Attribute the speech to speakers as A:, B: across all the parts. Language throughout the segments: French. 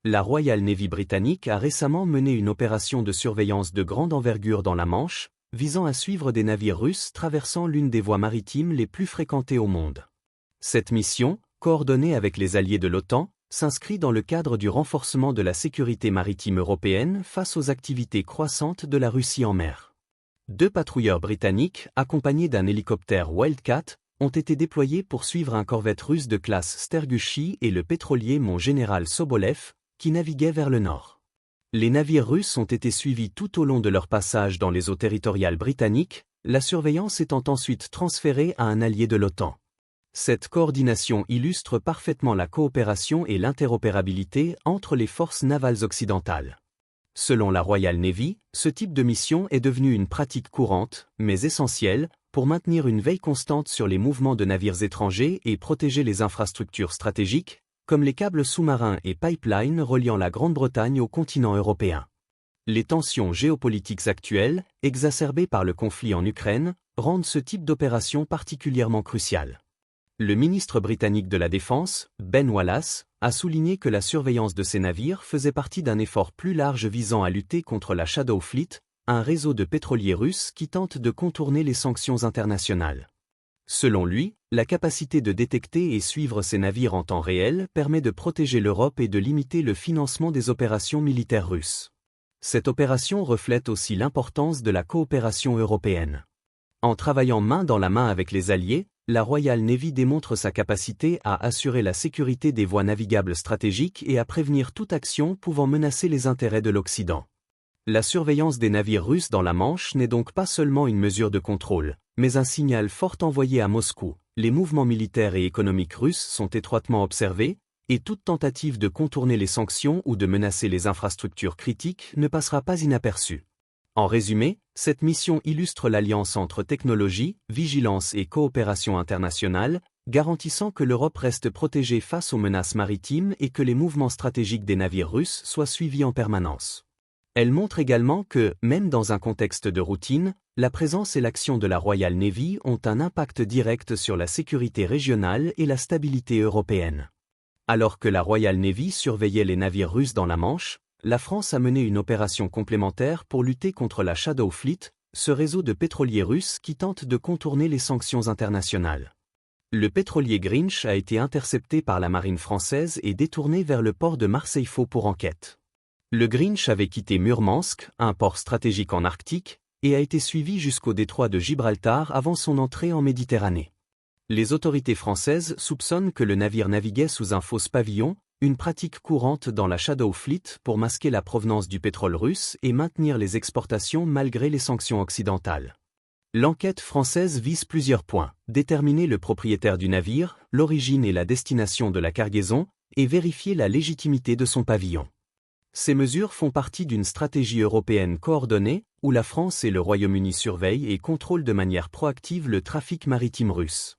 A: La Royal Navy britannique a récemment mené une opération de surveillance de grande envergure dans la Manche, visant à suivre des navires russes traversant l'une des voies maritimes les plus fréquentées au monde. Cette mission, coordonnée avec les alliés de l'OTAN, s'inscrit dans le cadre du renforcement de la sécurité maritime européenne face aux activités croissantes de la Russie en mer. 2 patrouilleurs britanniques, accompagnés d'un hélicoptère Wildcat, ont été déployés pour suivre un corvette russe de classe Sterguchi et le pétrolier Mon Général Sobolev, qui naviguait vers le nord. Les navires russes ont été suivis tout au long de leur passage dans les eaux territoriales britanniques, la surveillance étant ensuite transférée à un allié de l'OTAN. Cette coordination illustre parfaitement la coopération et l'interopérabilité entre les forces navales occidentales. Selon la Royal Navy, ce type de mission est devenu une pratique courante, mais essentielle, pour maintenir une veille constante sur les mouvements de navires étrangers et protéger les infrastructures stratégiques, comme les câbles sous-marins et pipelines reliant la Grande-Bretagne au continent européen. Les tensions géopolitiques actuelles, exacerbées par le conflit en Ukraine, rendent ce type d'opération particulièrement crucial. Le ministre britannique de la Défense, Ben Wallace, a souligné que la surveillance de ces navires faisait partie d'un effort plus large visant à lutter contre la Shadow Fleet, un réseau de pétroliers russes qui tente de contourner les sanctions internationales. Selon lui, la capacité de détecter et suivre ces navires en temps réel permet de protéger l'Europe et de limiter le financement des opérations militaires russes. Cette opération reflète aussi l'importance de la coopération européenne. En travaillant main dans la main avec les alliés, la Royal Navy démontre sa capacité à assurer la sécurité des voies navigables stratégiques et à prévenir toute action pouvant menacer les intérêts de l'Occident. La surveillance des navires russes dans la Manche n'est donc pas seulement une mesure de contrôle, mais un signal fort envoyé à Moscou. Les mouvements militaires et économiques russes sont étroitement observés, et toute tentative de contourner les sanctions ou de menacer les infrastructures critiques ne passera pas inaperçue. En résumé, cette mission illustre l'alliance entre technologie, vigilance et coopération internationale, garantissant que l'Europe reste protégée face aux menaces maritimes et que les mouvements stratégiques des navires russes soient suivis en permanence. Elle montre également que, même dans un contexte de routine, la présence et l'action de la Royal Navy ont un impact direct sur la sécurité régionale et la stabilité européenne. Alors que la Royal Navy surveillait les navires russes dans la Manche, la France a mené une opération complémentaire pour lutter contre la Shadow Fleet, ce réseau de pétroliers russes qui tente de contourner les sanctions internationales. Le pétrolier Grinch a été intercepté par la marine française et détourné vers le port de Marseille-Fos pour enquête. Le Grinch avait quitté Murmansk, un port stratégique en Arctique, et a été suivi jusqu'au détroit de Gibraltar avant son entrée en Méditerranée. Les autorités françaises soupçonnent que le navire naviguait sous un faux pavillon, une pratique courante dans la Shadow Fleet pour masquer la provenance du pétrole russe et maintenir les exportations malgré les sanctions occidentales. L'enquête française vise plusieurs points: déterminer le propriétaire du navire, l'origine et la destination de la cargaison, et vérifier la légitimité de son pavillon. Ces mesures font partie d'une stratégie européenne coordonnée, où la France et le Royaume-Uni surveillent et contrôlent de manière proactive le trafic maritime russe.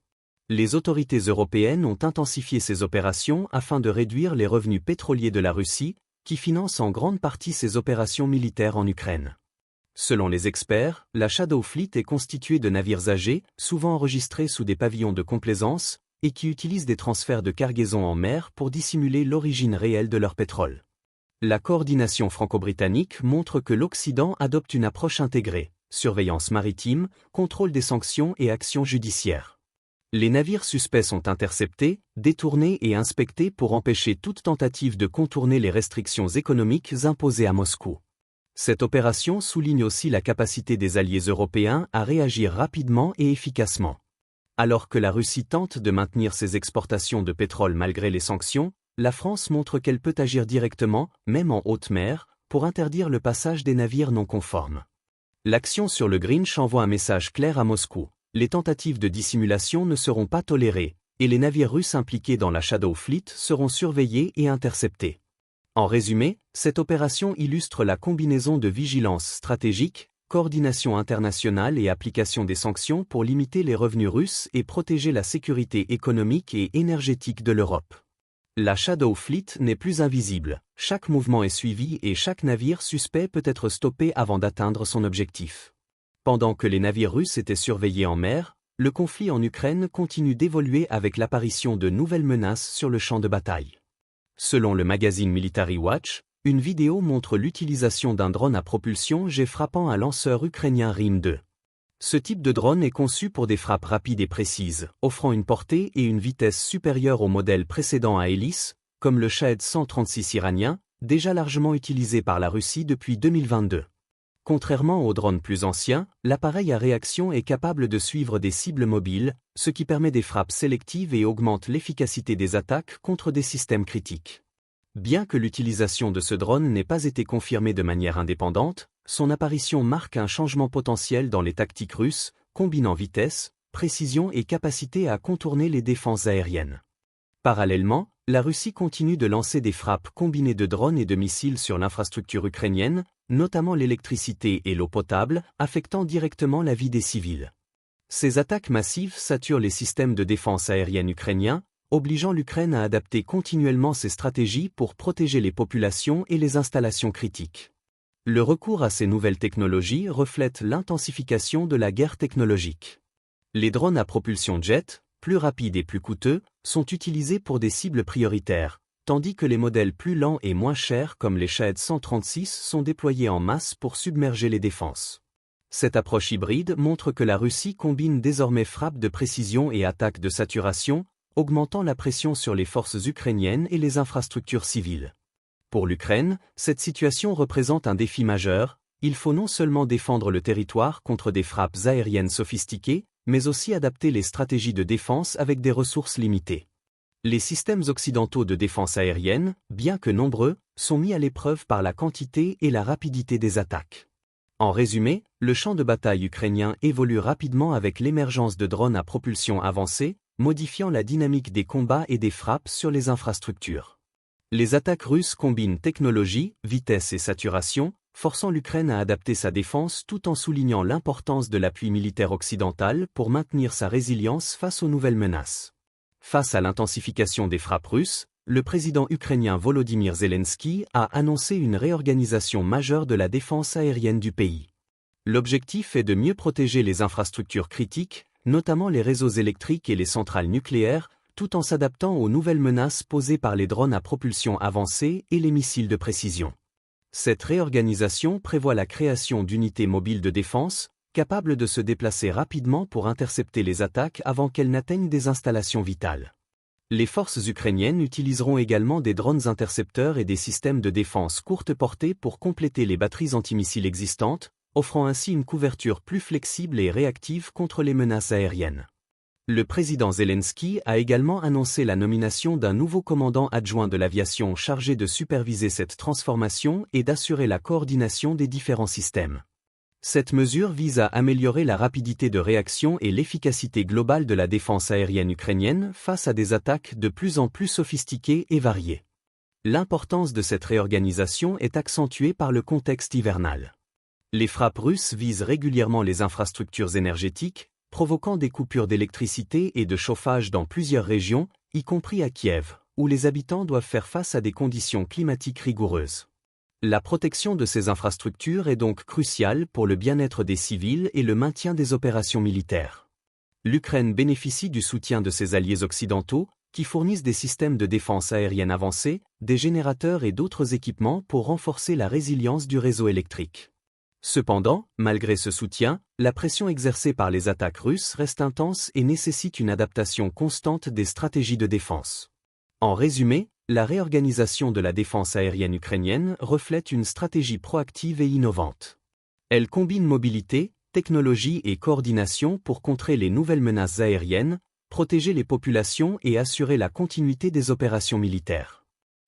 A: Les autorités européennes ont intensifié ces opérations afin de réduire les revenus pétroliers de la Russie, qui finance en grande partie ses opérations militaires en Ukraine. Selon les experts, la Shadow Fleet est constituée de navires âgés, souvent enregistrés sous des pavillons de complaisance, et qui utilisent des transferts de cargaison en mer pour dissimuler l'origine réelle de leur pétrole. La coordination franco-britannique montre que l'Occident adopte une approche intégrée: surveillance maritime, contrôle des sanctions et actions judiciaires. Les navires suspects sont interceptés, détournés et inspectés pour empêcher toute tentative de contourner les restrictions économiques imposées à Moscou. Cette opération souligne aussi la capacité des alliés européens à réagir rapidement et efficacement. Alors que la Russie tente de maintenir ses exportations de pétrole malgré les sanctions, la France montre qu'elle peut agir directement, même en haute mer, pour interdire le passage des navires non conformes. L'action sur le Grinch envoie un message clair à Moscou: les tentatives de dissimulation ne seront pas tolérées, et les navires russes impliqués dans la Shadow Fleet seront surveillés et interceptés. En résumé, cette opération illustre la combinaison de vigilance stratégique, coordination internationale et application des sanctions pour limiter les revenus russes et protéger la sécurité économique et énergétique de l'Europe. La Shadow Fleet n'est plus invisible, chaque mouvement est suivi et chaque navire suspect peut être stoppé avant d'atteindre son objectif. Pendant que les navires russes étaient surveillés en mer, le conflit en Ukraine continue d'évoluer avec l'apparition de nouvelles menaces sur le champ de bataille. Selon le magazine Military Watch, une vidéo montre l'utilisation d'un drone à propulsion jet frappant un lanceur ukrainien RIM-2. Ce type de drone est conçu pour des frappes rapides et précises, offrant une portée et une vitesse supérieures aux modèles précédents à hélice, comme le Shahed 136 iranien, déjà largement utilisé par la Russie depuis 2022. Contrairement aux drones plus anciens, l'appareil à réaction est capable de suivre des cibles mobiles, ce qui permet des frappes sélectives et augmente l'efficacité des attaques contre des systèmes critiques. Bien que l'utilisation de ce drone n'ait pas été confirmée de manière indépendante, son apparition marque un changement potentiel dans les tactiques russes, combinant vitesse, précision et capacité à contourner les défenses aériennes. Parallèlement, la Russie continue de lancer des frappes combinées de drones et de missiles sur l'infrastructure ukrainienne, notamment l'électricité et l'eau potable, affectant directement la vie des civils. Ces attaques massives saturent les systèmes de défense aérienne ukrainiens, obligeant l'Ukraine à adapter continuellement ses stratégies pour protéger les populations et les installations critiques. Le recours à ces nouvelles technologies reflète l'intensification de la guerre technologique. Les drones à propulsion jet, plus rapides et plus coûteux, sont utilisés pour des cibles prioritaires, tandis que les modèles plus lents et moins chers comme les Shahed 136 sont déployés en masse pour submerger les défenses. Cette approche hybride montre que la Russie combine désormais frappes de précision et attaques de saturation, augmentant la pression sur les forces ukrainiennes et les infrastructures civiles. Pour l'Ukraine, cette situation représente un défi majeur. Il faut non seulement défendre le territoire contre des frappes aériennes sophistiquées, mais aussi adapter les stratégies de défense avec des ressources limitées. Les systèmes occidentaux de défense aérienne, bien que nombreux, sont mis à l'épreuve par la quantité et la rapidité des attaques. En résumé, le champ de bataille ukrainien évolue rapidement avec l'émergence de drones à propulsion avancée, modifiant la dynamique des combats et des frappes sur les infrastructures. Les attaques russes combinent technologie, vitesse et saturation, forçant l'Ukraine à adapter sa défense tout en soulignant l'importance de l'appui militaire occidental pour maintenir sa résilience face aux nouvelles menaces. Face à l'intensification des frappes russes, le président ukrainien Volodymyr Zelensky a annoncé une réorganisation majeure de la défense aérienne du pays. L'objectif est de mieux protéger les infrastructures critiques, notamment les réseaux électriques et les centrales nucléaires, tout en s'adaptant aux nouvelles menaces posées par les drones à propulsion avancée et les missiles de précision. Cette réorganisation prévoit la création d'unités mobiles de défense, capables de se déplacer rapidement pour intercepter les attaques avant qu'elles n'atteignent des installations vitales. Les forces ukrainiennes utiliseront également des drones intercepteurs et des systèmes de défense courte portée pour compléter les batteries antimissiles existantes, offrant ainsi une couverture plus flexible et réactive contre les menaces aériennes. Le président Zelensky a également annoncé la nomination d'un nouveau commandant adjoint de l'aviation chargé de superviser cette transformation et d'assurer la coordination des différents systèmes. Cette mesure vise à améliorer la rapidité de réaction et l'efficacité globale de la défense aérienne ukrainienne face à des attaques de plus en plus sophistiquées et variées. L'importance de cette réorganisation est accentuée par le contexte hivernal. Les frappes russes visent régulièrement les infrastructures énergétiques, provoquant des coupures d'électricité et de chauffage dans plusieurs régions, y compris à Kiev, où les habitants doivent faire face à des conditions climatiques rigoureuses. La protection de ces infrastructures est donc cruciale pour le bien-être des civils et le maintien des opérations militaires. L'Ukraine bénéficie du soutien de ses alliés occidentaux, qui fournissent des systèmes de défense aérienne avancés, des générateurs et d'autres équipements pour renforcer la résilience du réseau électrique. Cependant, malgré ce soutien, la pression exercée par les attaques russes reste intense et nécessite une adaptation constante des stratégies de défense. En résumé, la réorganisation de la défense aérienne ukrainienne reflète une stratégie proactive et innovante. Elle combine mobilité, technologie et coordination pour contrer les nouvelles menaces aériennes, protéger les populations et assurer la continuité des opérations militaires.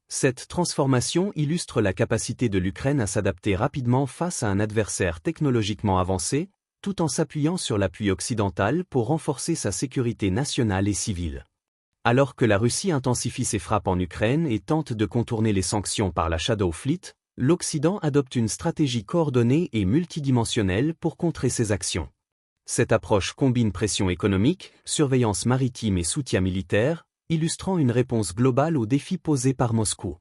A: Cette transformation illustre la capacité de l'Ukraine à s'adapter rapidement face à un adversaire technologiquement avancé, tout en s'appuyant sur l'appui occidental pour renforcer sa sécurité nationale et civile. Alors que la Russie intensifie ses frappes en Ukraine et tente de contourner les sanctions par la Shadow Fleet, l'Occident adopte une stratégie coordonnée et multidimensionnelle pour contrer ces actions. Cette approche combine pression économique, surveillance maritime et soutien militaire, illustrant une réponse globale aux défis posés par Moscou.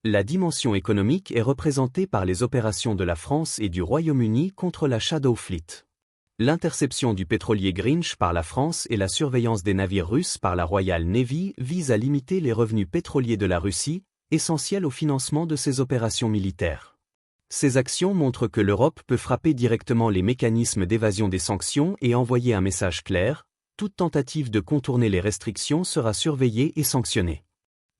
A: La dimension économique est représentée par les opérations de la France et du Royaume-Uni contre la Shadow Fleet. L'interception du pétrolier Grinch par la France et la surveillance des navires russes par la Royal Navy visent à limiter les revenus pétroliers de la Russie, essentielles au financement de ces opérations militaires. Ces actions montrent que l'Europe peut frapper directement les mécanismes d'évasion des sanctions et envoyer un message clair: toute tentative de contourner les restrictions sera surveillée et sanctionnée.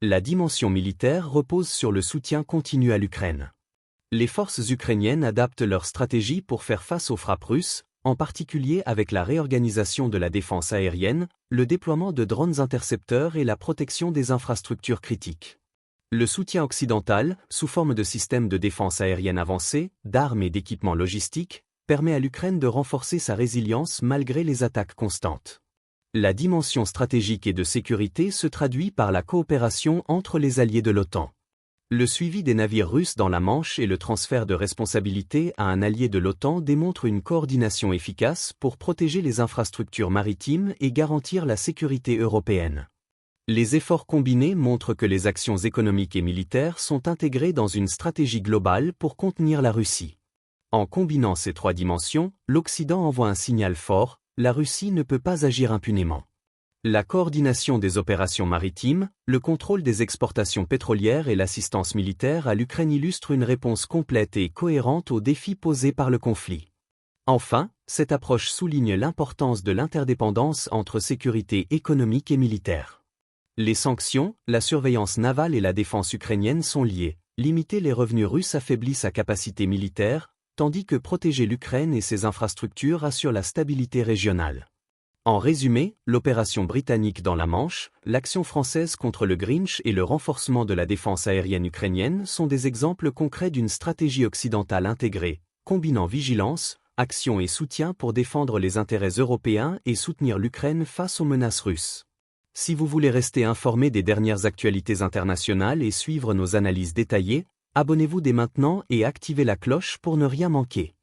A: La dimension militaire repose sur le soutien continu à l'Ukraine. Les forces ukrainiennes adaptent leur stratégie pour faire face aux frappes russes, en particulier avec la réorganisation de la défense aérienne, le déploiement de drones intercepteurs et la protection des infrastructures critiques. Le soutien occidental, sous forme de systèmes de défense aérienne avancés, d'armes et d'équipements logistiques, permet à l'Ukraine de renforcer sa résilience malgré les attaques constantes. La dimension stratégique et de sécurité se traduit par la coopération entre les alliés de l'OTAN. Le suivi des navires russes dans la Manche et le transfert de responsabilité à un allié de l'OTAN démontrent une coordination efficace pour protéger les infrastructures maritimes et garantir la sécurité européenne. Les efforts combinés montrent que les actions économiques et militaires sont intégrées dans une stratégie globale pour contenir la Russie. En combinant ces trois dimensions, l'Occident envoie un signal fort: la Russie ne peut pas agir impunément. La coordination des opérations maritimes, le contrôle des exportations pétrolières et l'assistance militaire à l'Ukraine illustrent une réponse complète et cohérente aux défis posés par le conflit. Enfin, cette approche souligne l'importance de l'interdépendance entre sécurité économique et militaire. Les sanctions, la surveillance navale et la défense ukrainienne sont liées. Limiter les revenus russes affaiblit sa capacité militaire, tandis que protéger l'Ukraine et ses infrastructures assure la stabilité régionale. En résumé, l'opération britannique dans la Manche, l'action française contre le Grinch et le renforcement de la défense aérienne ukrainienne sont des exemples concrets d'une stratégie occidentale intégrée, combinant vigilance, action et soutien pour défendre les intérêts européens et soutenir l'Ukraine face aux menaces russes. Si vous voulez rester informé des dernières actualités internationales et suivre nos analyses détaillées, abonnez-vous dès maintenant et activez la cloche pour ne rien manquer.